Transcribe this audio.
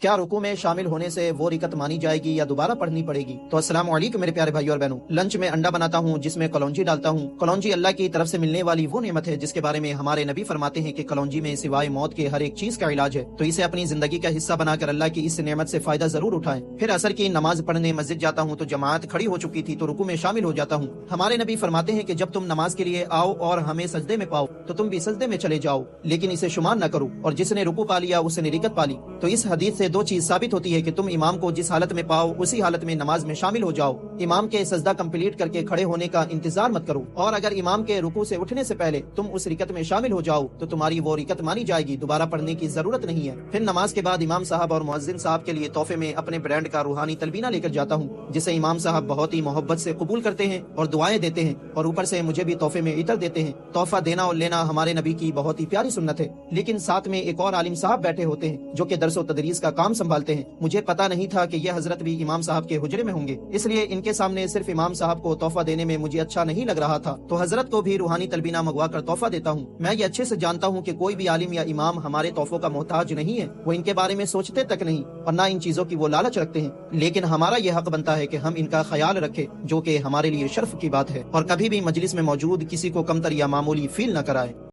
क्या रुकू में शामिल होने से वो रिकत मानी जाएगी या दोबारा पढ़नी पड़ेगी? तो अस्सलाम वालेकुम मेरे प्यारे भाइयों और बहनों। लंच में अंडा बनाता हूँ जिसमें कलौंजी डालता हूँ। कलौंजी अल्लाह की तरफ से मिलने वाली वो नेमत है जिसके बारे में हमारे नबी फरमाते हैं कि कलौंजी में सिवाय मौत के हर एक चीज का इलाज है। तो इसे अपनी जिंदगी का हिस्सा बनाकर अल्लाह की इस नेमत से फायदा जरूर उठाएं। फिर असर की नमाज पढ़ने मस्जिद जाता हूँ तो जमात खड़ी हो चुकी थी तो रुकू में शामिल हो जाता हूँ। हमारे नबी फरमाते हैं कि जब तुम नमाज के लिए आओ और हमें सजदे में पाओ तो तुम भी सजदे में चले जाओ, लेकिन इसे शुमार न करो, और जिसने रुकू पा लिया उसने रिकत पा ली। तो इस हदीस से दो चीज साबित होती है कि तुम इमाम को जिस हालत में पाओ उसी हालत में नमाज में शामिल हो जाओ। इमाम के सजदा कंप्लीट करके खड़े होने का इंतजार मत करो, और अगर इमाम के रुकू से उठने से पहले तुम उस रिकत में शामिल हो जाओ तो तुम्हारी वो रिकत मानी जाएगी, दोबारा पढ़ने की जरूरत नहीं है। फिर नमाज के बाद इमाम साहब और मुअज्जिन साहब के लिए तोहफे में अपने ब्रांड का रूहानी तलबीना लेकर जाता हूँ, जिसे इमाम साहब बहुत ही मोहब्बत से कबूल करते हैं और दुआएं देते हैं, और ऊपर से मुझे भी तोहफे में इतर देते हैं। तोहफा देना और लेना हमारे नबी की बहुत ही प्यारी सुन्नत है। लेकिन साथ में एक और आलिम साहब बैठे होते हैं जो कि दरस व तदरीस का काम संभालते हैं। मुझे पता नहीं था कि यह हजरत भी इमाम साहब के हुजरे में होंगे, इसलिए इनके सामने सिर्फ इमाम साहब को तोहफा देने में मुझे अच्छा नहीं लग रहा था, तो हजरत को भी रूहानी तलबीना मंगवा कर तोहफा देता हूँ। मैं ये अच्छे से जानता हूँ कि कोई भी आलिम या इमाम हमारे तोहफों का मोहताज नहीं है, वो इनके बारे में सोचते तक नहीं और ना इन चीजों की वो लालच रखते हैं। लेकिन हमारा यह हक बनता है कि हम इनका ख्याल रखें, जो कि हमारे लिए शर्फ की बात है, और कभी भी मजलिस में मौजूद किसी को कमतर या मामूली फील न कराए।